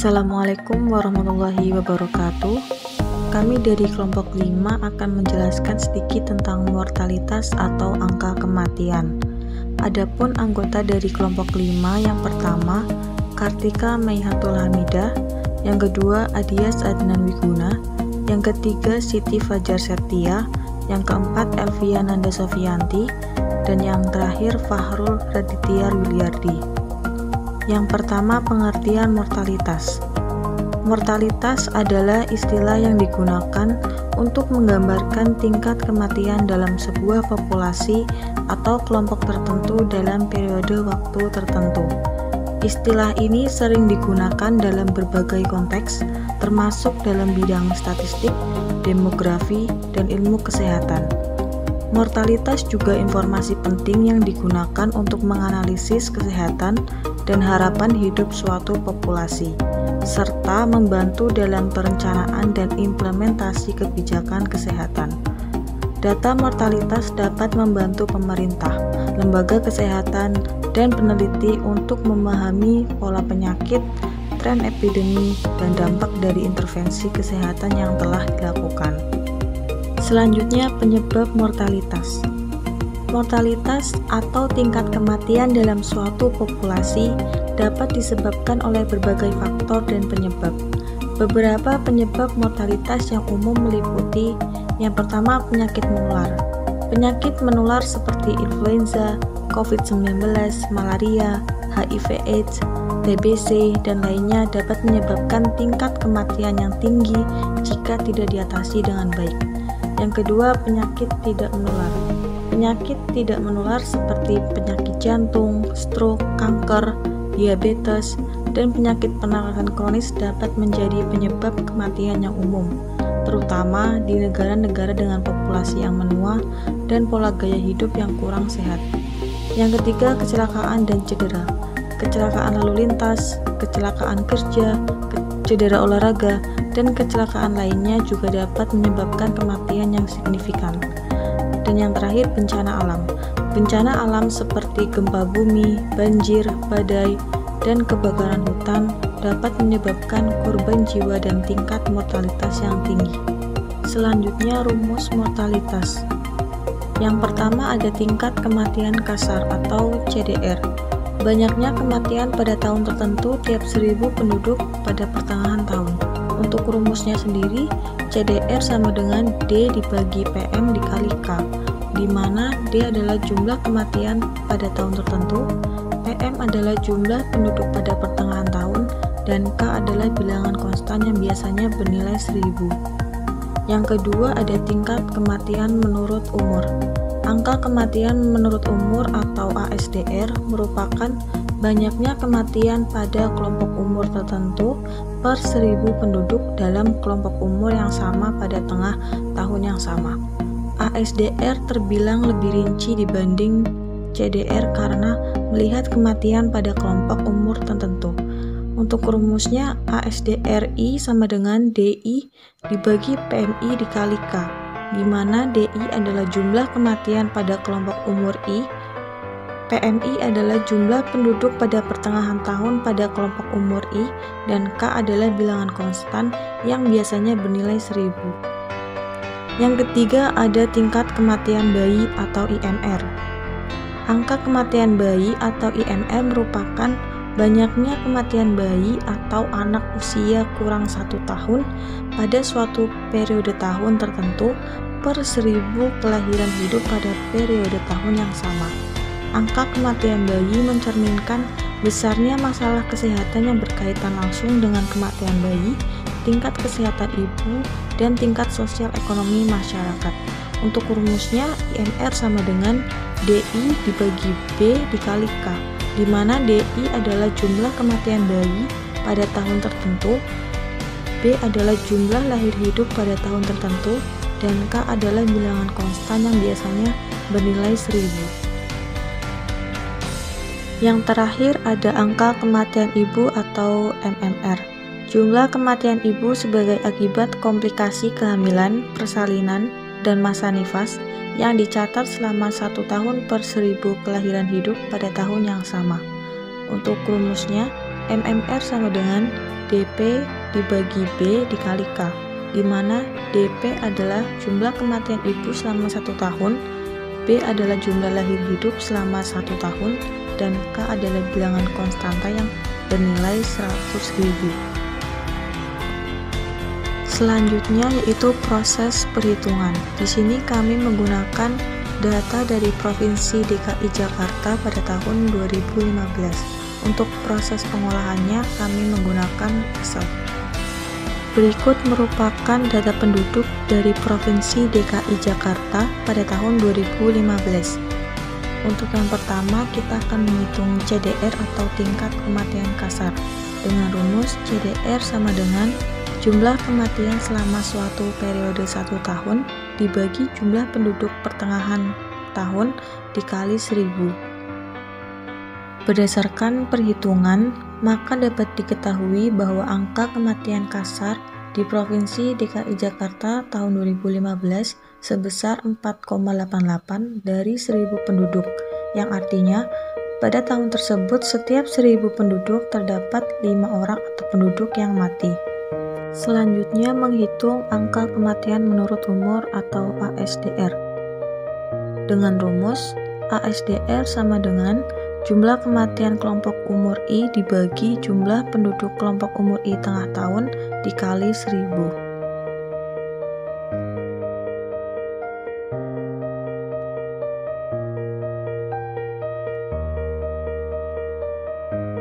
Assalamualaikum warahmatullahi wabarakatuh. Kami dari kelompok 5 akan menjelaskan sedikit tentang mortalitas atau angka kematian. Adapun anggota dari kelompok 5 yang pertama, Kartika Maihatul Hamidah, yang kedua Adias Adnan Wiguna, yang ketiga Siti Fajar Septia, yang keempat Elvia Nanda Sofianti, dan yang terakhir Fahrul Raditya Yuliardi. Yang pertama, pengertian mortalitas. Mortalitas adalah istilah yang digunakan untuk menggambarkan tingkat kematian dalam sebuah populasi atau kelompok tertentu dalam periode waktu tertentu. Istilah ini sering digunakan dalam berbagai konteks, termasuk dalam bidang statistik, demografi, dan ilmu kesehatan. Mortalitas juga informasi penting yang digunakan untuk menganalisis kesehatan dan harapan hidup suatu populasi, serta membantu dalam perencanaan dan implementasi kebijakan kesehatan. Data mortalitas dapat membantu pemerintah, lembaga kesehatan, dan peneliti untuk memahami pola penyakit, tren epidemi, dan dampak dari intervensi kesehatan yang telah dilakukan. Selanjutnya, penyebab mortalitas. Mortalitas atau tingkat kematian dalam suatu populasi dapat disebabkan oleh berbagai faktor dan penyebab. Beberapa penyebab mortalitas yang umum meliputi: yang pertama, penyakit menular. Penyakit menular seperti influenza, COVID-19, malaria, HIV/AIDS, TBC, dan lainnya dapat menyebabkan tingkat kematian yang tinggi jika tidak diatasi dengan baik. Yang kedua, penyakit tidak menular. Penyakit tidak menular seperti penyakit jantung, stroke, kanker, diabetes, dan penyakit pernafasan kronis dapat menjadi penyebab kematian yang umum, terutama di negara-negara dengan populasi yang menua dan pola gaya hidup yang kurang sehat. Yang ketiga, kecelakaan dan cedera. Kecelakaan lalu lintas, kecelakaan kerja, cedera olahraga, dan kecelakaan lainnya juga dapat menyebabkan kematian yang signifikan. Dan yang terakhir, bencana alam. Bencana alam seperti gempa bumi, banjir, badai, dan kebakaran hutan dapat menyebabkan korban jiwa dan tingkat mortalitas yang tinggi. Selanjutnya, rumus mortalitas. Yang pertama ada tingkat kematian kasar atau CDR. Banyaknya kematian pada tahun tertentu tiap 1000 penduduk pada pertengahan tahun. Untuk rumusnya sendiri, CDR sama dengan D dibagi PM dikali K, di mana D adalah jumlah kematian pada tahun tertentu, PM adalah jumlah penduduk pada pertengahan tahun, dan K adalah bilangan konstan yang biasanya bernilai 1000. Yang kedua ada tingkat kematian menurut umur. Angka kematian menurut umur atau ASDR merupakan banyaknya kematian pada kelompok umur tertentu per 1000 penduduk dalam kelompok umur yang sama pada tengah tahun yang sama. ASDR terbilang lebih rinci dibanding CDR karena melihat kematian pada kelompok umur tertentu. Untuk rumusnya, ASDRI sama dengan DI dibagi PMI dikali K, di mana DI adalah jumlah kematian pada kelompok umur I, PMI adalah jumlah penduduk pada pertengahan tahun pada kelompok umur I, dan K adalah bilangan konstan yang biasanya bernilai 1000. Yang ketiga ada tingkat kematian bayi atau IMR. Angka kematian bayi atau IMR merupakan banyaknya kematian bayi atau anak usia kurang 1 tahun pada suatu periode tahun tertentu per 1000 kelahiran hidup pada periode tahun yang sama. Angka kematian bayi mencerminkan besarnya masalah kesehatan yang berkaitan langsung dengan kematian bayi, tingkat kesehatan ibu, dan tingkat sosial ekonomi masyarakat. Untuk rumusnya, IMR sama dengan DI dibagi B dikali K, di mana DI adalah jumlah kematian bayi pada tahun tertentu, B adalah jumlah lahir hidup pada tahun tertentu, dan K adalah bilangan konstan yang biasanya bernilai 1000. Yang terakhir ada angka kematian ibu atau MMR. Jumlah kematian ibu sebagai akibat komplikasi kehamilan, persalinan, dan masa nifas yang dicatat selama 1 tahun per 1000 kelahiran hidup pada tahun yang sama. Untuk rumusnya, MMR sama dengan DP dibagi B dikali K, di mana DP adalah jumlah kematian ibu selama 1 tahun, B adalah jumlah lahir hidup selama 1 tahun, dan K adalah bilangan konstanta yang bernilai 100.000. Selanjutnya yaitu proses perhitungan. Di sini kami menggunakan data dari Provinsi DKI Jakarta pada tahun 2015. Untuk proses pengolahannya kami menggunakan Excel. Berikut merupakan data penduduk dari Provinsi DKI Jakarta pada tahun 2015. Untuk yang pertama, kita akan menghitung CDR atau tingkat kematian kasar. Dengan rumus CDR sama dengan jumlah kematian selama suatu periode 1 tahun dibagi jumlah penduduk pertengahan tahun dikali 1000. Berdasarkan perhitungan, maka dapat diketahui bahwa angka kematian kasar di Provinsi DKI Jakarta tahun 2015 sebesar 4,88 dari 1000 penduduk, yang artinya pada tahun tersebut setiap 1000 penduduk terdapat 5 orang atau penduduk yang mati. Selanjutnya menghitung angka kematian menurut umur atau ASDR. Dengan rumus ASDR sama dengan jumlah kematian kelompok umur I dibagi jumlah penduduk kelompok umur I tengah tahun dikali 1000.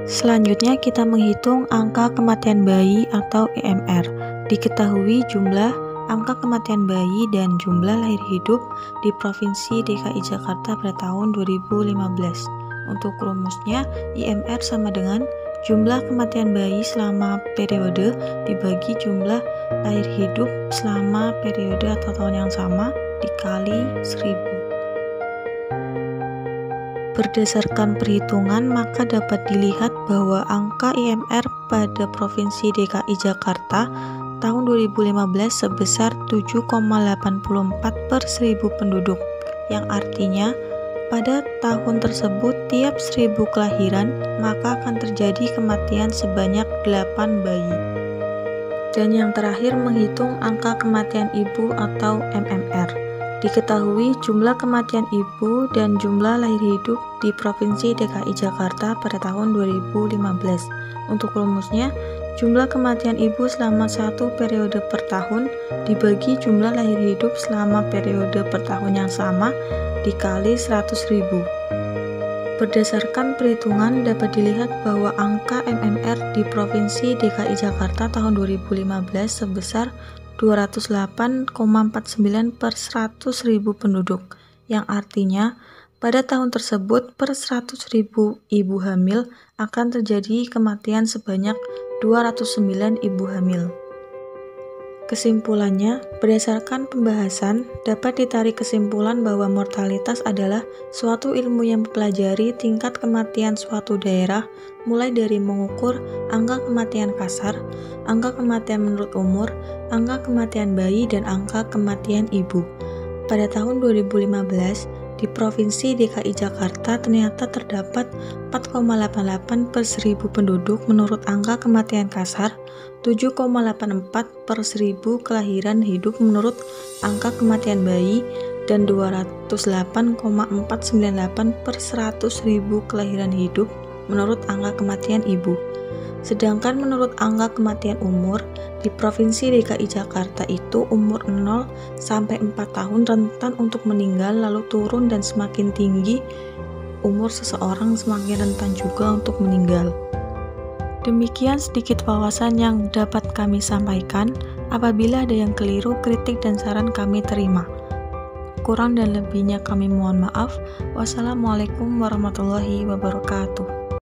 Selanjutnya kita menghitung angka kematian bayi atau EMR. Diketahui jumlah angka kematian bayi dan jumlah lahir hidup di Provinsi DKI Jakarta pada tahun 2015. Untuk rumusnya, IMR sama dengan jumlah kematian bayi selama periode dibagi jumlah lahir hidup selama periode atau tahun yang sama dikali 1000. Berdasarkan perhitungan, maka dapat dilihat bahwa angka IMR pada Provinsi DKI Jakarta tahun 2015 sebesar 7,84 per 1000 penduduk, yang artinya pada tahun tersebut tiap 1000 kelahiran maka akan terjadi kematian sebanyak 8 bayi. Dan yang terakhir menghitung angka kematian ibu atau MMR. Diketahui jumlah kematian ibu dan jumlah lahir hidup di Provinsi DKI Jakarta pada tahun 2015. Untuk rumusnya, jumlah kematian ibu selama 1 periode per tahun dibagi jumlah lahir hidup selama periode per tahun yang sama dikali 100.000. Berdasarkan perhitungan dapat dilihat bahwa angka MMR di Provinsi DKI Jakarta tahun 2015 sebesar 208,49 per 100.000 penduduk, yang artinya pada tahun tersebut per 100.000 ibu hamil akan terjadi kematian sebanyak 209 ibu hamil. Kesimpulannya, berdasarkan pembahasan, dapat ditarik kesimpulan bahwa mortalitas adalah suatu ilmu yang mempelajari tingkat kematian suatu daerah, mulai dari mengukur angka kematian kasar, angka kematian menurut umur, angka kematian bayi, dan angka kematian ibu. Pada tahun 2015, di Provinsi DKI Jakarta ternyata terdapat 4,88 per 1000 penduduk menurut angka kematian kasar, 7,84 per 1000 kelahiran hidup menurut angka kematian bayi, dan 208,498 per 100.000 kelahiran hidup menurut angka kematian ibu. Sedangkan menurut angka kematian umur, di Provinsi DKI Jakarta itu umur 0 sampai 4 tahun rentan untuk meninggal, lalu turun dan semakin tinggi umur seseorang semakin rentan juga untuk meninggal. Demikian sedikit wawasan yang dapat kami sampaikan. Apabila ada yang keliru, kritik dan saran kami terima. Kurang dan lebihnya kami mohon maaf. Wassalamualaikum warahmatullahi wabarakatuh.